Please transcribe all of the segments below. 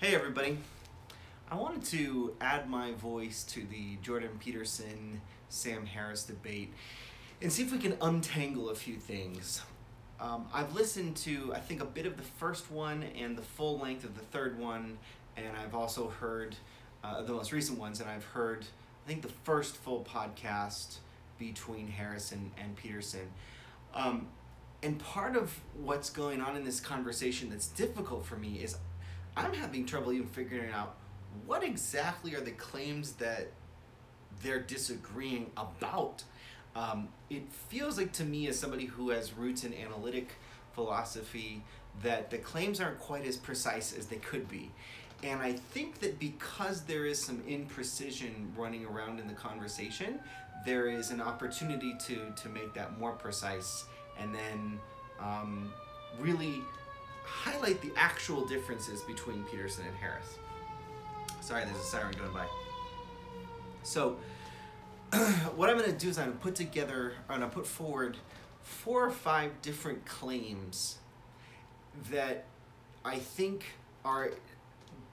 Hey everybody, I wanted to add my voice to the Jordan Peterson, Sam Harris debate and see if we can untangle a few things. I've listened to, I think, a bit of the first one and the full length of the third one, and I've also heard the most recent ones, and I've heard, I think, the first full podcast between Harris and Peterson. And part of what's going on in this conversation that's difficult for me is I'm having trouble even figuring out what exactly are the claims that they're disagreeing about. It feels like to me, as somebody who has roots in analytic philosophy, that the claims aren't quite as precise as they could be. And I think that because there is some imprecision running around in the conversation, there is an opportunity to make that more precise and then really highlight the actual differences between Peterson and Harris. Sorry, there's a siren going by. So what I'm going to do is I'm going to put forward 4 or 5 different claims that I think are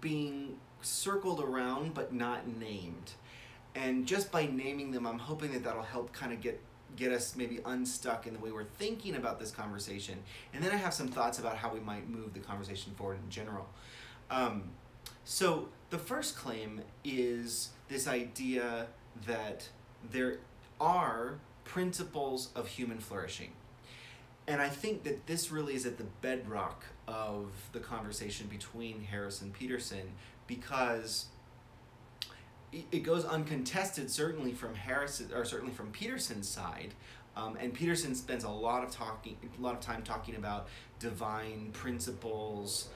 being circled around but not named. And just by naming them, I'm hoping that that'll help kind of get us maybe unstuck in the way we're thinking about this conversation. And then I have some thoughts about how we might move the conversation forward in general. So the first claim is this idea that there are principles of human flourishing. And I think that this really is at the bedrock of the conversation between Harris and Peterson, because it goes uncontested, certainly from Peterson's side, and Peterson spends a lot of time talking about divine principles.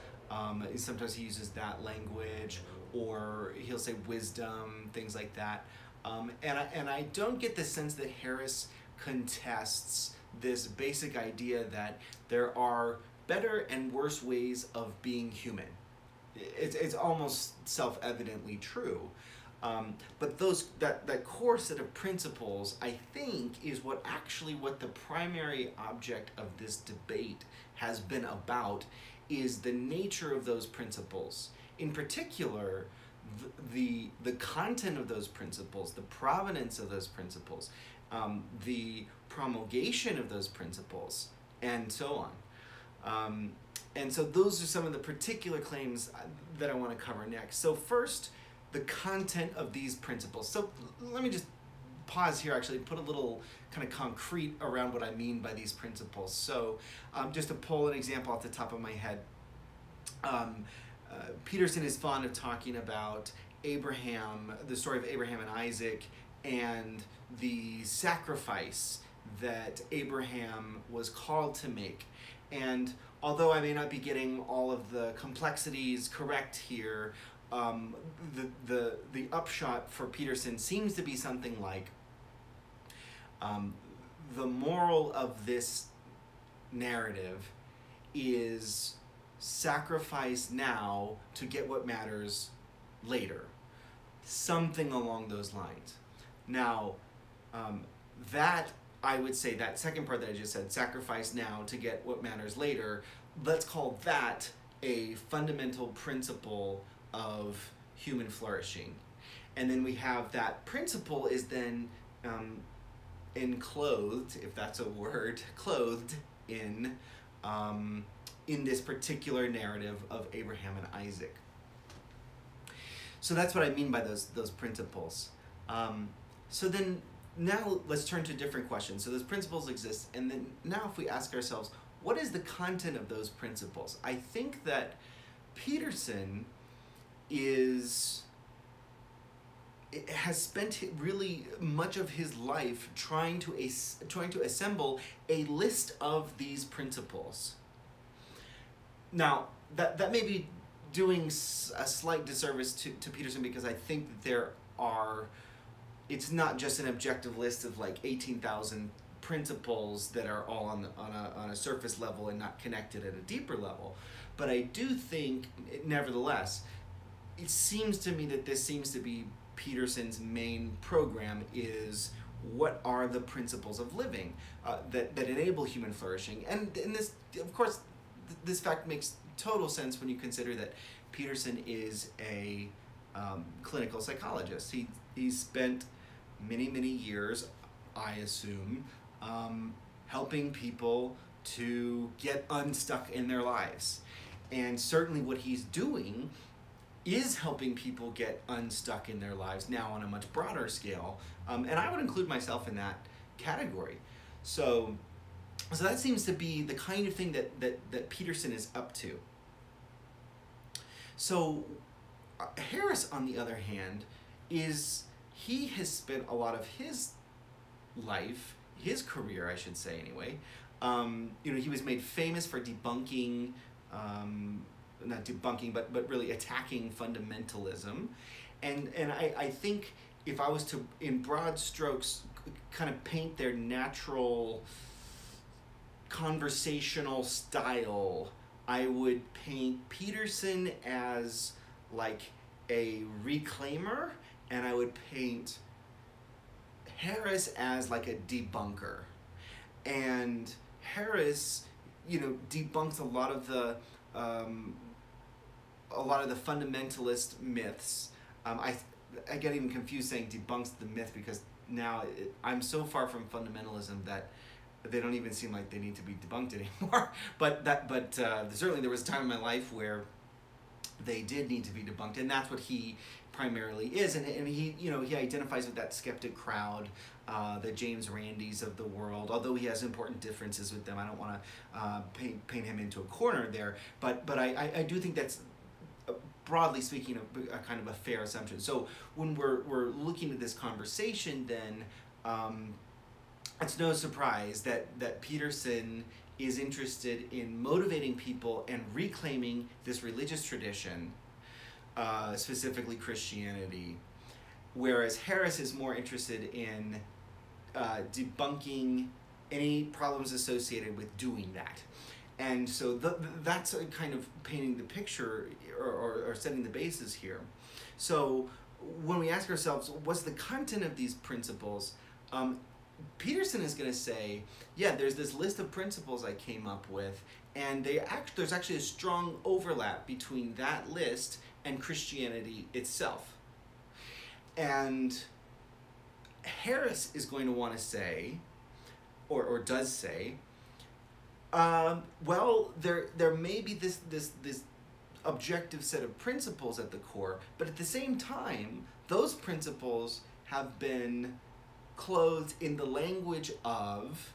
Sometimes he uses that language, or he'll say wisdom, things like that. And I don't get the sense that Harris contests this basic idea that there are better and worse ways of being human. It's almost self-evidently true. But that core set of principles, I think, is what the primary object of this debate has been about, is the nature of those principles. In particular, the content of those principles, the provenance of those principles, the promulgation of those principles, and so on. And so those are some of the particular claims that I want to cover next. So first, the content of these principles. So let me just pause here, actually, put a little kind of concrete around what I mean by these principles. So just to pull an example off the top of my head, Peterson is fond of talking about Abraham, the story of Abraham and Isaac, and the sacrifice that Abraham was called to make. And although I may not be getting all of the complexities correct here, the upshot for Peterson seems to be something like the moral of this narrative is sacrifice now to get what matters later. Something along those lines. Now, I would say that second part that I just said, sacrifice now to get what matters later, let's call that a fundamental principle of human flourishing. And then we have that principle is then enclosed, if that's a word, clothed in this particular narrative of Abraham and Isaac. So that's what I mean by those principles. So then now let's turn to different questions. So those principles exist, and then now if we ask ourselves, what is the content of those principles? I think that Peterson has spent really much of his life trying to assemble a list of these principles. Now, that may be doing a slight disservice to Peterson, because I think that it's not just an objective list of like 18,000 principles that are all on a surface level and not connected at a deeper level. But I do think, nevertheless, it seems to me that this seems to be Peterson's main program, is what are the principles of living that enable human flourishing. And this, of course, this fact makes total sense when you consider that Peterson is a clinical psychologist. He spent many years, I assume, helping people to get unstuck in their lives. And certainly what he's doing is helping people get unstuck in their lives now on a much broader scale. And I would include myself in that category. So that seems to be the kind of thing that Peterson is up to. So Harris, on the other hand, he has spent a lot of his life, his career, I should say anyway. He was made famous for debunking, not debunking, but really attacking fundamentalism. And I think if I was to, in broad strokes, kind of paint their natural conversational style, I would paint Peterson as like a reclaimer, and I would paint Harris as like a debunker. And Harris, debunks a lot of the fundamentalist myths. I get even confused saying debunks the myth, because now I'm so far from fundamentalism that they don't even seem like they need to be debunked anymore. But certainly there was a time in my life where they did need to be debunked, and that's what he primarily is. And he identifies with that skeptic crowd, the James Randys of the world. Although he has important differences with them, I don't want to paint him into a corner there. But I do think that's, broadly speaking, a kind of a fair assumption. So when we're looking at this conversation, then it's no surprise that Peterson is interested in motivating people and reclaiming this religious tradition, specifically Christianity, whereas Harris is more interested in debunking any problems associated with doing that. And so that's a kind of painting the picture or setting the basis here. So when we ask ourselves, what's the content of these principles? Peterson is going to say, yeah, there's this list of principles I came up with, and there's actually a strong overlap between that list and Christianity itself. And Harris is going to want to say, or does say, well, there may be this objective set of principles at the core, but at the same time, those principles have been clothed in the language of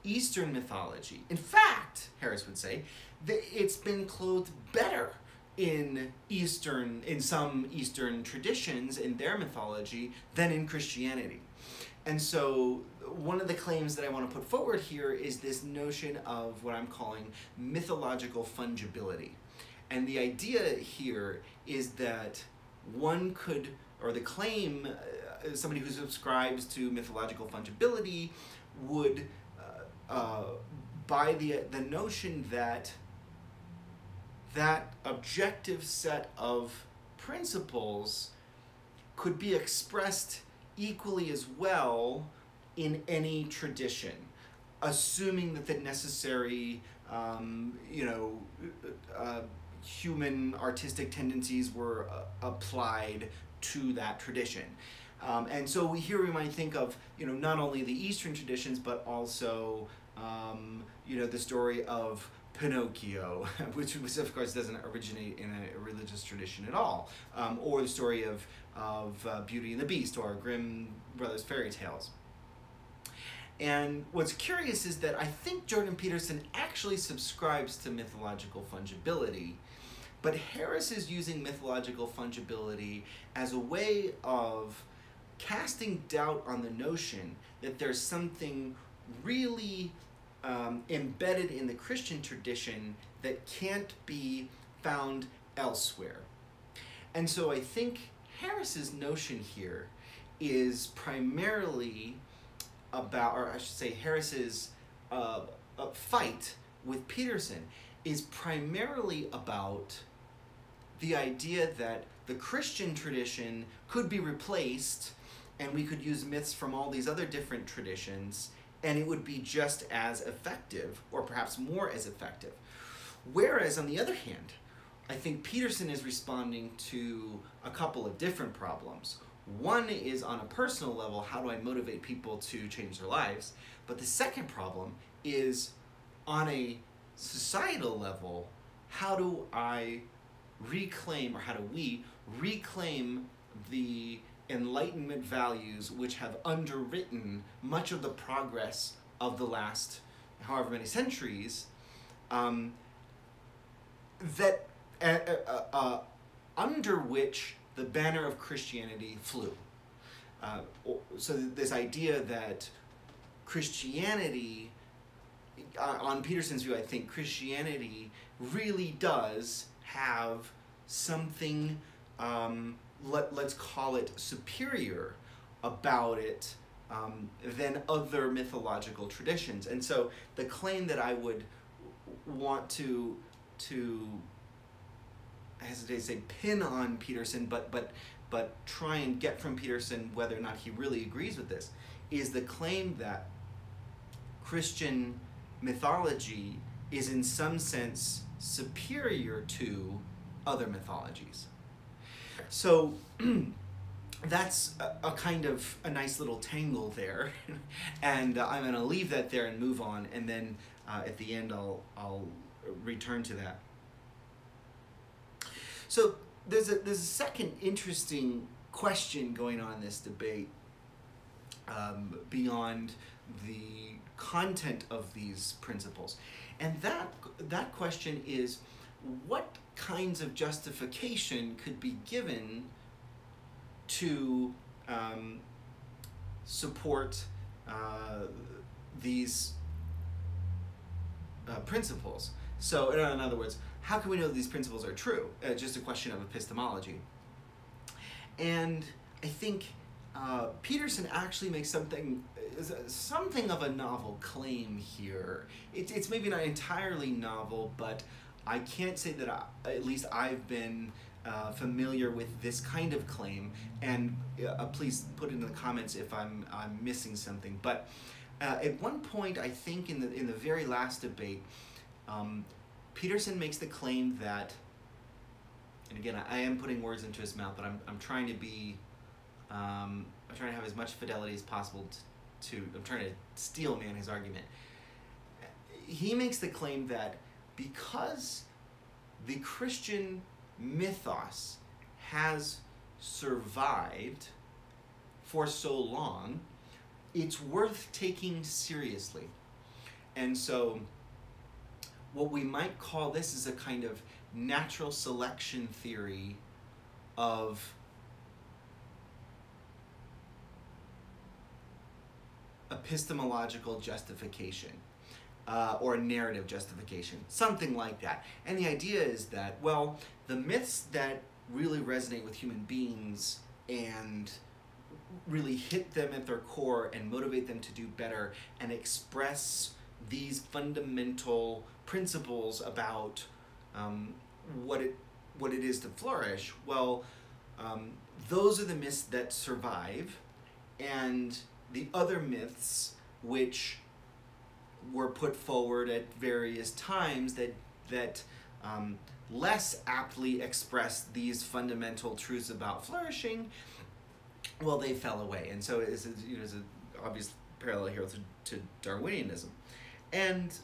Eastern mythology. In fact, Harris would say, it's been clothed better in some Eastern traditions, in their mythology, than in Christianity. And so one of the claims that I want to put forward here is this notion of what I'm calling mythological fungibility. And the idea here is that one could, or the claim, somebody who subscribes to mythological fungibility would buy the notion that that objective set of principles could be expressed equally as well in any tradition, assuming that the necessary human artistic tendencies were applied to that tradition. And so here we might think of, not only the Eastern traditions, but also, the story of Pinocchio, which of course doesn't originate in a religious tradition at all, or the story of Beauty and the Beast, or Grimm Brothers fairy tales. And what's curious is that I think Jordan Peterson actually subscribes to mythological fungibility, but Harris is using mythological fungibility as a way of casting doubt on the notion that there's something really embedded in the Christian tradition that can't be found elsewhere. And so I think Harris's notion here is primarily about, or I should say Harris's fight with Peterson is primarily about the idea that the Christian tradition could be replaced and we could use myths from all these other different traditions and it would be just as effective, or perhaps more as effective. Whereas, on the other hand, I think Peterson is responding to a couple of different problems. One is on a personal level, how do I motivate people to change their lives? But the second problem is on a societal level, how do I reclaim, or how do we reclaim the Enlightenment values which have underwritten much of the progress of the last however many centuries, under which the banner of Christianity flew. So this idea that Christianity, on Peterson's view, I think Christianity really does have something, let's call it superior about it than other mythological traditions. And so the claim that I would want to I hesitate to say pin on Peterson, but try and get from Peterson whether or not he really agrees with this, is the claim that Christian mythology is in some sense superior to other mythologies. So that's a kind of a nice little tangle there, and I'm going to leave that there and move on, and then at the end I'll return to that. So there's a second interesting question going on in this debate beyond the content of these principles, and that question is, what kinds of justification could be given to support these principles? So, in other words, how can we know that these principles are true? Just a question of epistemology. And I think Peterson actually makes something of a novel claim here. It's maybe not entirely novel, but I can't say that at least I've been familiar with this kind of claim. And please put it in the comments if I'm missing something. But at one point, I think in the very last debate, Peterson makes the claim that, and again, I am putting words into his mouth, but I'm trying to be, I'm trying to have as much fidelity as possible I'm trying to steel man his argument. He makes the claim that because the Christian mythos has survived for so long, it's worth taking seriously. And so what we might call this is a kind of natural selection theory of epistemological justification, or narrative justification, something like that. And the idea is that, well, the myths that really resonate with human beings and really hit them at their core and motivate them to do better and express these fundamental principles about what it is to flourish, well, those are the myths that survive, and the other myths which were put forward at various times that less aptly express these fundamental truths about flourishing, well, they fell away. And so it's an obvious parallel here to Darwinianism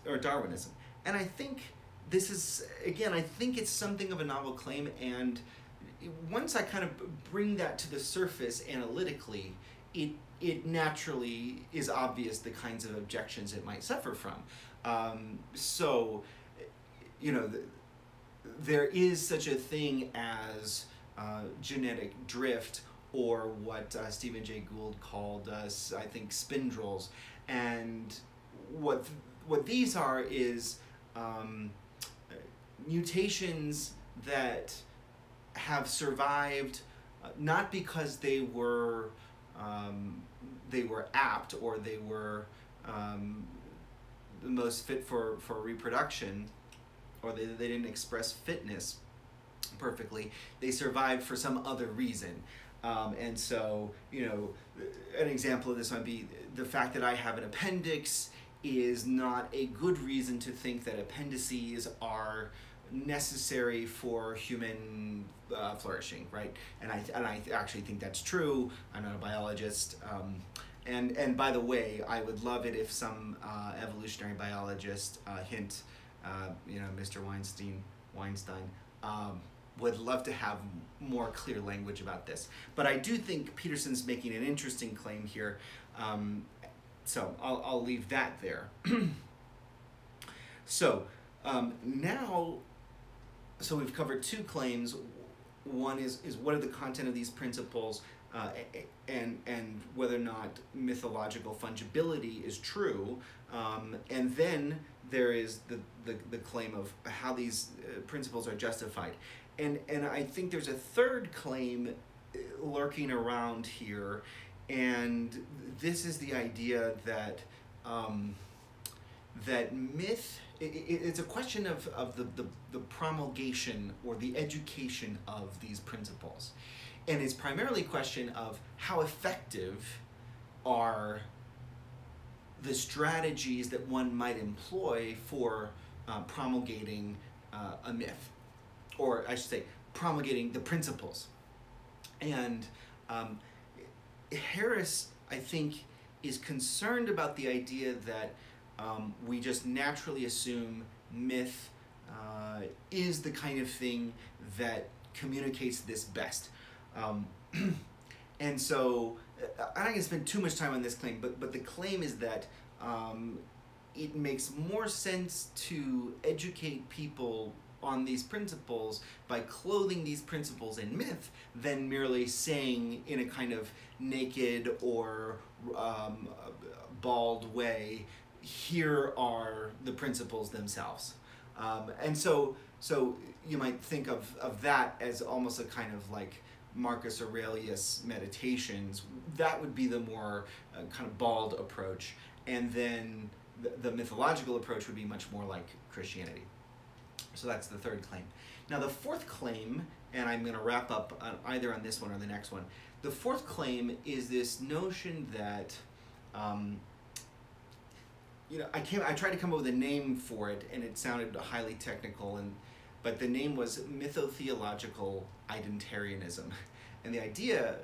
or Darwinism. And I think this is, again, I think it's something of a novel claim, and once I kind of bring that to the surface analytically, it naturally is obvious the kinds of objections it might suffer from. So, there is such a thing as genetic drift, or what Stephen Jay Gould called, I think, spindrels. And what these are is mutations that have survived not because they were apt, or they were the most fit for reproduction, or they didn't express fitness perfectly. They survived for some other reason. And so, an example of this might be the fact that I have an appendix is not a good reason to think that appendices are necessary for human flourishing, right? And I actually think that's true. I'm not a biologist. And by the way, I would love it if some evolutionary biologist, hint, Mr. Weinstein, would love to have more clear language about this. But I do think Peterson's making an interesting claim here. So I'll leave that there. So now, so we've covered two claims. One is what are the content of these principles, and whether or not mythological fungibility is true. And then there is the claim of how these principles are justified. And I think there's a third claim lurking around here, and this is the idea that that myth, it's a question of the promulgation or the education of these principles. And it's primarily a question of how effective are the strategies that one might employ for promulgating a myth, or I should say promulgating the principles. And Harris, I think, is concerned about the idea that we just naturally assume myth is the kind of thing that communicates this best. And so, I'm not going to spend too much time on this claim, but the claim is that it makes more sense to educate people on these principles by clothing these principles in myth than merely saying in a kind of naked or bald way, here are the principles themselves. And so you might think of that as almost a kind of like Marcus Aurelius meditations. That would be the more kind of bald approach. And then the mythological approach would be much more like Christianity. So that's the third claim. Now the fourth claim, and I'm going to wrap up either on this one or the next one. The fourth claim is this notion that, I tried to come up with a name for it, and it sounded highly technical, but the name was mythotheological identarianism. And the idea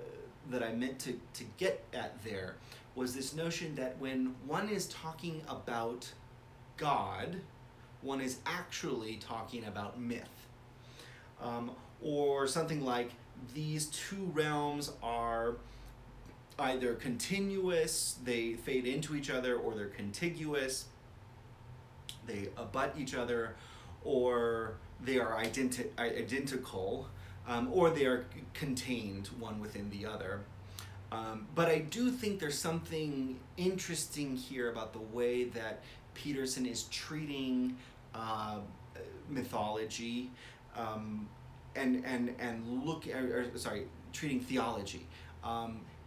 that I meant to get at there was this notion that when one is talking about God, one is actually talking about myth. Or something like, these two realms are either continuous, they fade into each other, or they're contiguous, they abut each other, or they are identical, or they are contained one within the other. But I do think there's something interesting here about the way that Peterson is treating mythology, treating theology.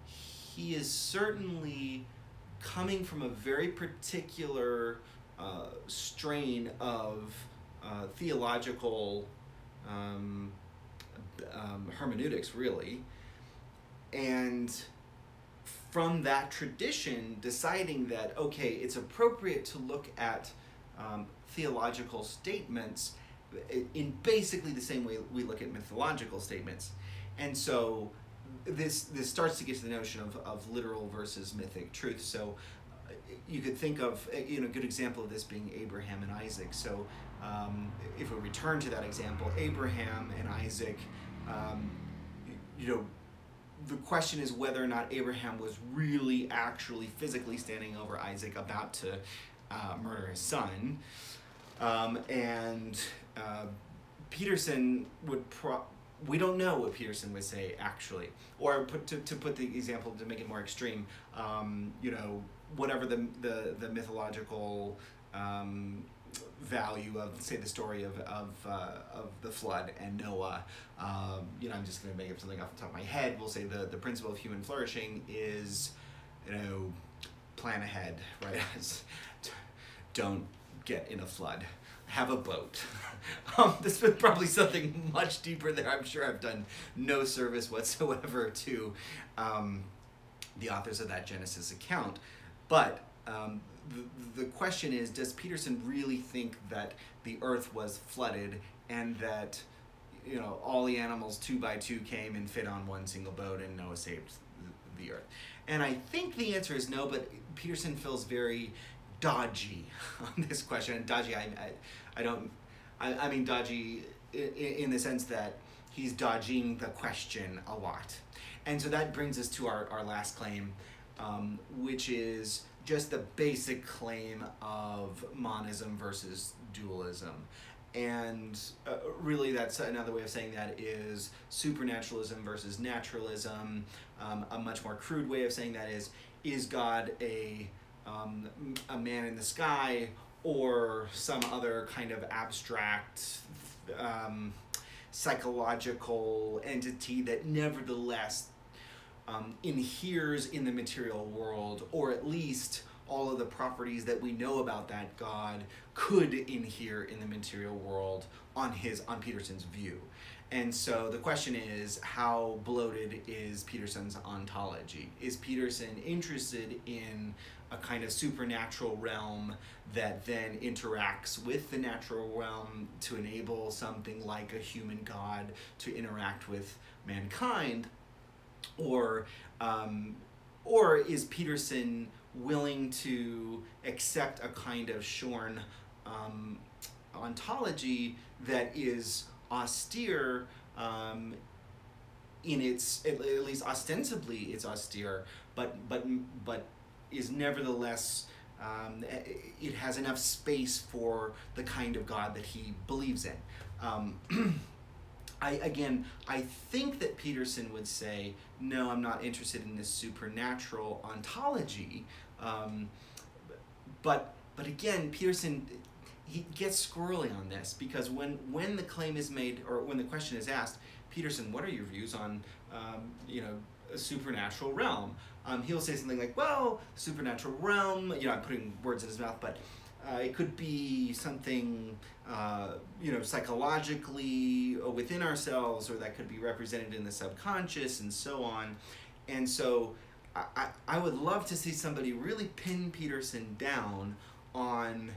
He is certainly coming from a very particular strain of theological hermeneutics, really, and from that tradition deciding that, okay, it's appropriate to look at theological statements in basically the same way we look at mythological statements. And so this starts to get to the notion of literal versus mythic truth. So you could think of a good example of this being Abraham and Isaac. So if we return to that example, Abraham and Isaac, the question is whether or not Abraham was really actually physically standing over Isaac about to murder his son. And Peterson would we don't know what Peterson would say actually, or to put the example to make it more extreme, whatever the mythological value of, say, the story of the flood and Noah. I'm just going to make up something off the top of my head. We'll say the principle of human flourishing is, plan ahead, right? Don't get in a flood. Have a boat. This was probably something much deeper there. I'm sure I've done no service whatsoever to the authors of that Genesis account. But the question is, does Peterson really think that the earth was flooded and that, you know, all the animals 2 by 2 came and fit on one single boat and Noah saved the earth? And I think the answer is no, but Peterson feels very dodgy on this question. And dodgy, I mean dodgy in the sense that he's dodging the question a lot. And so that brings us to our last claim, which is just the basic claim of monism versus dualism. And really that's another way of saying that is supernaturalism versus naturalism. A much more crude way of saying that is God a man in the sky or some other kind of abstract psychological entity that nevertheless inheres in the material world, or at least all of the properties that we know about that God could inhere in the material world on Peterson's view. And so the question is, how bloated is Peterson's ontology? Is Peterson interested in a kind of supernatural realm that then interacts with the natural realm to enable something like a human God to interact with mankind? Or is Peterson willing to accept a kind of shorn ontology that is austere in its, at least ostensibly it's austere, but is nevertheless it has enough space for the kind of God that he believes in. I think that Peterson would say, no, I'm not interested in this supernatural ontology. But again, Peterson, he gets squirrely on this, because when the claim is made, or when the question is asked, Peterson, what are your views on a supernatural realm? He'll say something like, well, supernatural realm, I'm putting words in his mouth, but it could be something, psychologically within ourselves, or that could be represented in the subconscious, and so on. And so I would love to see somebody really pin Peterson down on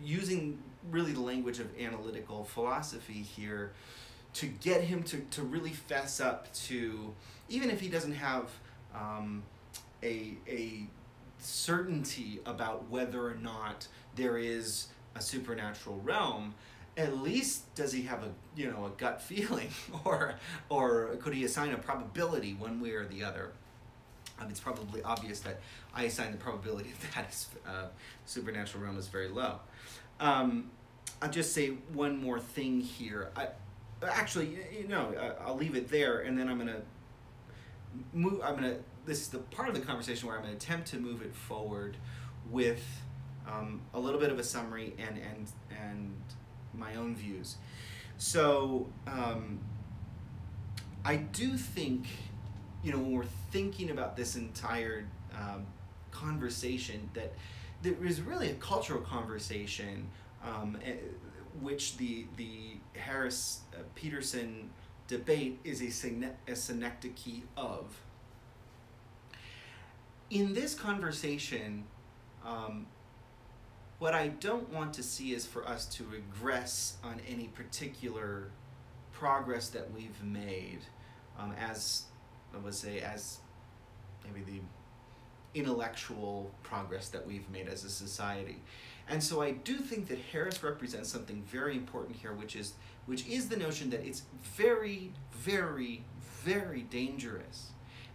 using really the language of analytical philosophy here to get him to really fess up to, even if he doesn't have a certainty about whether or not there is a supernatural realm, at least does he have a gut feeling, or could he assign a probability one way or the other? It's probably obvious that I assign the probability of that supernatural realm is very low. I'll just say one more thing here. I'll leave it there, and then I'm gonna move. This is the part of the conversation where I'm gonna attempt to move it forward with a little bit of a summary and my own views. So I do think, when we're thinking about this entire conversation, that there is really a cultural conversation which the Harris-Peterson debate is a synecdoche of. In this conversation, what I don't want to see is for us to regress on any particular progress that we've made, as maybe the intellectual progress that we've made as a society. And so I do think that Harris represents something very important here, which is the notion that it's very, very, very dangerous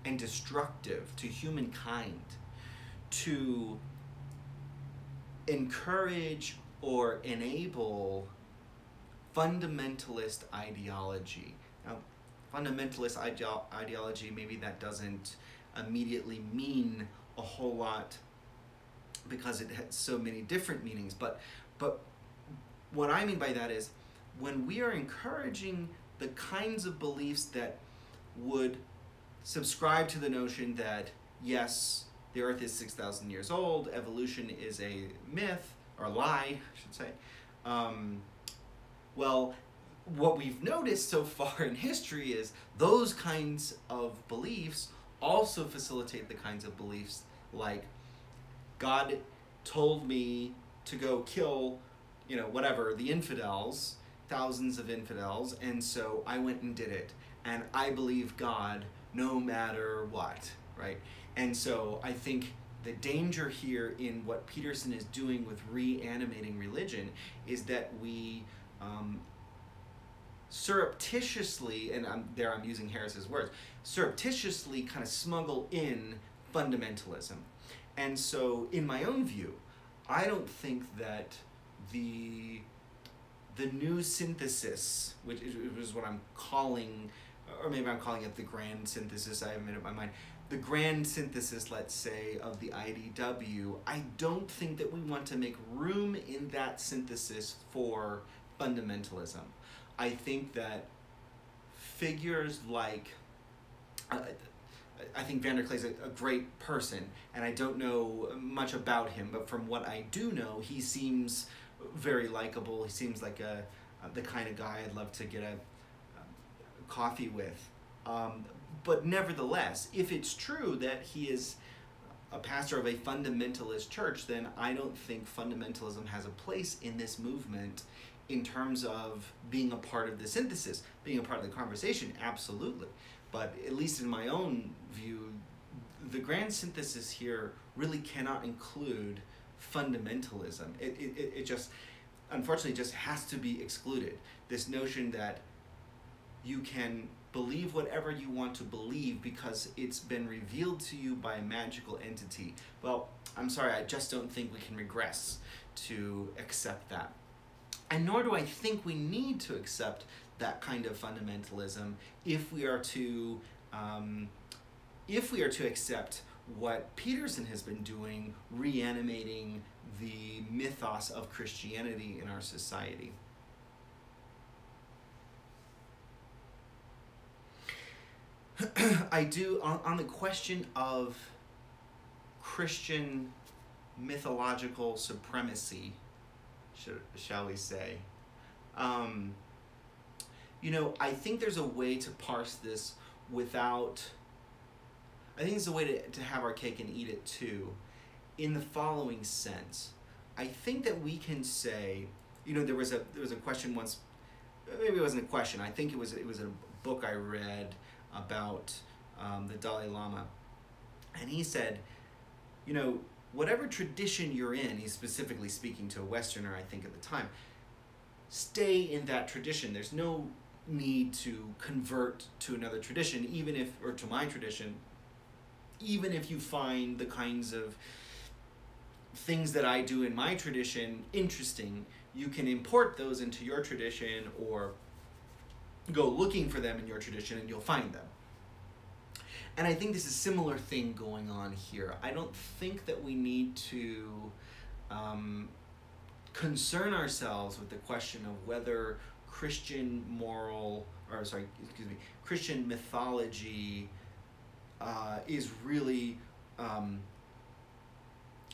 and destructive to humankind to encourage or enable fundamentalist ideology. Now, fundamentalist ideology, maybe that doesn't immediately mean a whole lot because it has so many different meanings, but what I mean by that is when we are encouraging the kinds of beliefs that would subscribe to the notion that, yes, the earth is 6,000 years old, evolution is a myth, or a lie, I should say. Well, what we've noticed so far in history is those kinds of beliefs also facilitate the kinds of beliefs like God told me to go kill, whatever, the infidels, thousands of infidels, and so I went and did it. And I believe God no matter what, right? And so I think the danger here in what Peterson is doing with reanimating religion is that we surreptitiously, and I'm using Harris's words, surreptitiously kind of smuggle in fundamentalism. And so in my own view, I don't think that the new synthesis, which is what I'm calling, or maybe I'm calling it the grand synthesis, I haven't made up my mind, the grand synthesis, let's say, of the IDW, I don't think that we want to make room in that synthesis for fundamentalism. I think that figures like, I think Van der Klee's a great person, and I don't know much about him, but from what I do know, he seems very likable. He seems like the kind of guy I'd love to get a coffee with. But nevertheless, if it's true that he is a pastor of a fundamentalist church, then I don't think fundamentalism has a place in this movement in terms of being a part of the synthesis, being a part of the conversation, absolutely. But at least in my own view, the grand synthesis here really cannot include fundamentalism. It just, unfortunately, just has to be excluded. This notion that you can believe whatever you want to believe because it's been revealed to you by a magical entity. Well, I'm sorry, I just don't think we can regress to accept that. And nor do I think we need to accept that kind of fundamentalism if we are to accept what Peterson has been doing, reanimating the mythos of Christianity in our society. I do, on the question of Christian mythological supremacy, shall we say, I think there's a way to parse this without, I think there's a way to have our cake and eat it too, in the following sense. I think that we can say, there was a question once, maybe it wasn't a question, I think it was a book I read about the Dalai Lama, and he said, whatever tradition you're in, he's specifically speaking to a Westerner, I think, at the time, stay in that tradition. There's no need to convert to another tradition, or to my tradition, even if you find the kinds of things that I do in my tradition interesting, you can import those into your tradition or go looking for them in your tradition and you'll find them. And I think there's a similar thing going on here. I don't think that we need to concern ourselves with the question of whether Christian mythology is really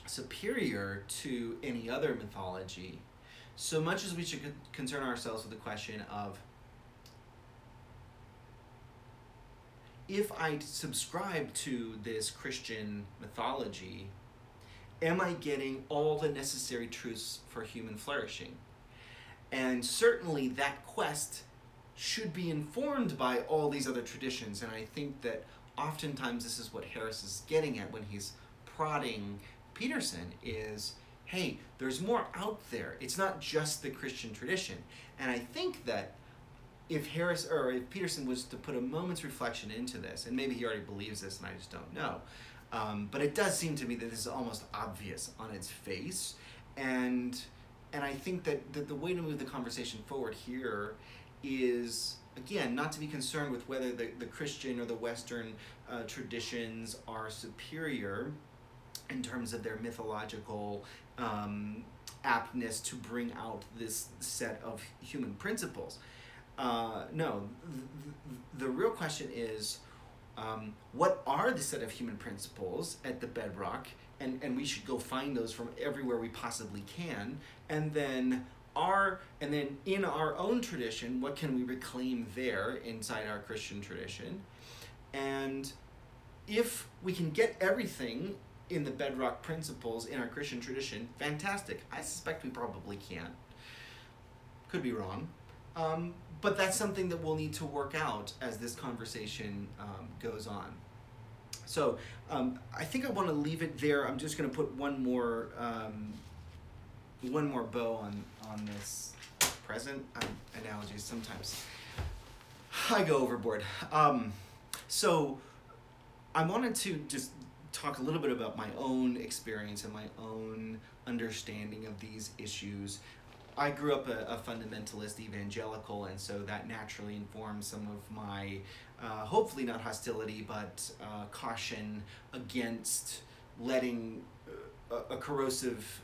superior to any other mythology, so much as we should concern ourselves with the question of, if I subscribe to this Christian mythology, am I getting all the necessary truths for human flourishing? And certainly that quest should be informed by all these other traditions. And I think that oftentimes this is what Harris is getting at when he's prodding Peterson is, hey, there's more out there. It's not just the Christian tradition. And I think that if Peterson was to put a moment's reflection into this, and maybe he already believes this and I just don't know, but it does seem to me that this is almost obvious on its face, and I think that the way to move the conversation forward here is, again, not to be concerned with whether the Christian or the Western traditions are superior in terms of their mythological aptness to bring out this set of human principles. No, the real question is, what are the set of human principles at the bedrock? And we should go find those from everywhere we possibly can. And then in our own tradition, what can we reclaim there inside our Christian tradition? And if we can get everything in the bedrock principles in our Christian tradition, fantastic. I suspect we probably can. Could be wrong. But that's something that we'll need to work out as this conversation goes on. So I think I want to leave it there. I'm just going to put one more bow on this present analogies. Sometimes I go overboard. So I wanted to just talk a little bit about my own experience and my own understanding of these issues. I grew up a fundamentalist evangelical, and so that naturally informs some of my, hopefully not hostility, but caution against letting a corrosive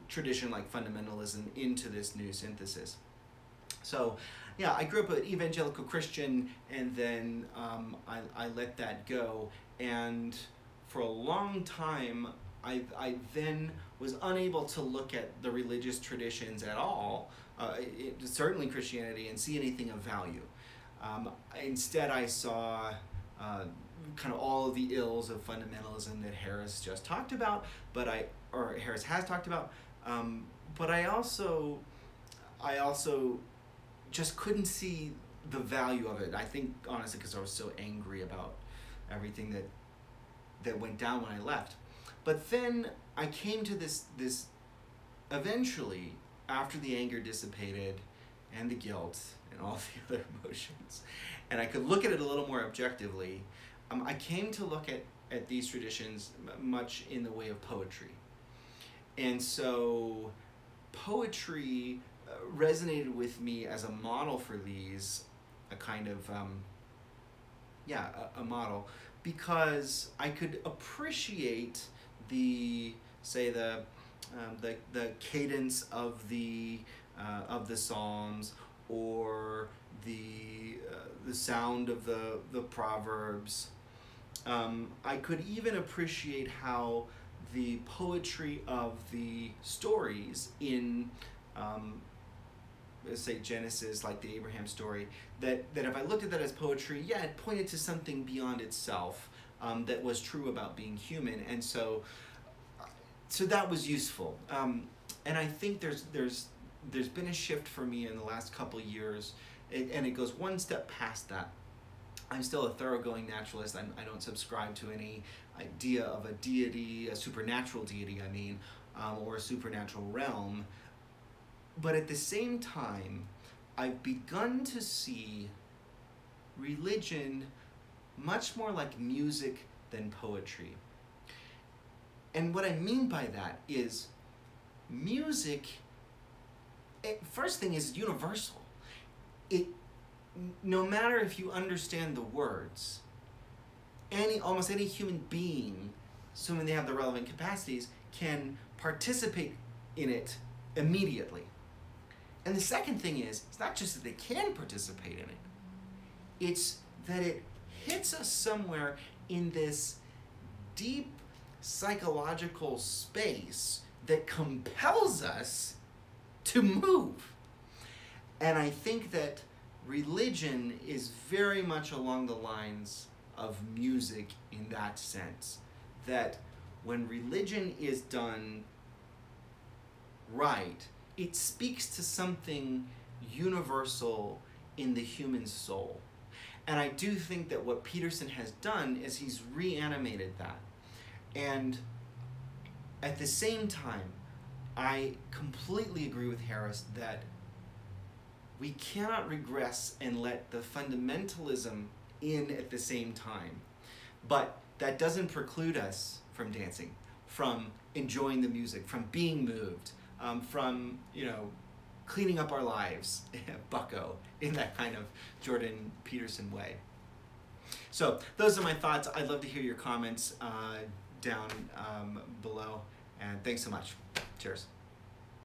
tradition like fundamentalism into this new synthesis. So, yeah, I grew up an evangelical Christian, and then I let that go, and for a long time, I then was unable to look at the religious traditions at all, certainly Christianity, and see anything of value. Instead, I saw kind of all of the ills of fundamentalism that Harris just talked about, or Harris has talked about, but I also just couldn't see the value of it. I think, honestly, because I was so angry about everything that went down when I left. But then I came to this eventually, after the anger dissipated and the guilt and all the other emotions, and I could look at it a little more objectively, I came to look at these traditions much in the way of poetry. And so poetry resonated with me as a model for these, a kind of, a model, because I could appreciate the cadence of the Psalms, or the sound of the Proverbs. I could even appreciate how the poetry of the stories in say Genesis, like the Abraham story, that if I looked at that as poetry, yeah, it pointed to something beyond itself that was true about being human, and so that was useful. And I think there's been a shift for me in the last couple years, and it goes one step past that. I'm still a thoroughgoing naturalist. I don't subscribe to any idea of a deity, a supernatural deity, I mean, or a supernatural realm. But at the same time, I've begun to see religion much more like music than poetry. And what I mean by that is music, first thing is universal. No matter if you understand the words, almost any human being, assuming they have the relevant capacities, can participate in it immediately. And the second thing is, it's not just that they can participate in it, it's that it hits us somewhere in this deep psychological space that compels us to move. And I think that religion is very much along the lines of music in that sense, that when religion is done right, it speaks to something universal in the human soul. And I do think that what Peterson has done is he's reanimated that. And at the same time, I completely agree with Harris that we cannot regress and let the fundamentalism in at the same time. But that doesn't preclude us from dancing, from enjoying the music, from being moved, from, cleaning up our lives, bucko, in that kind of Jordan Peterson way. So those are my thoughts. I'd love to hear your comments down below. And thanks so much. Cheers.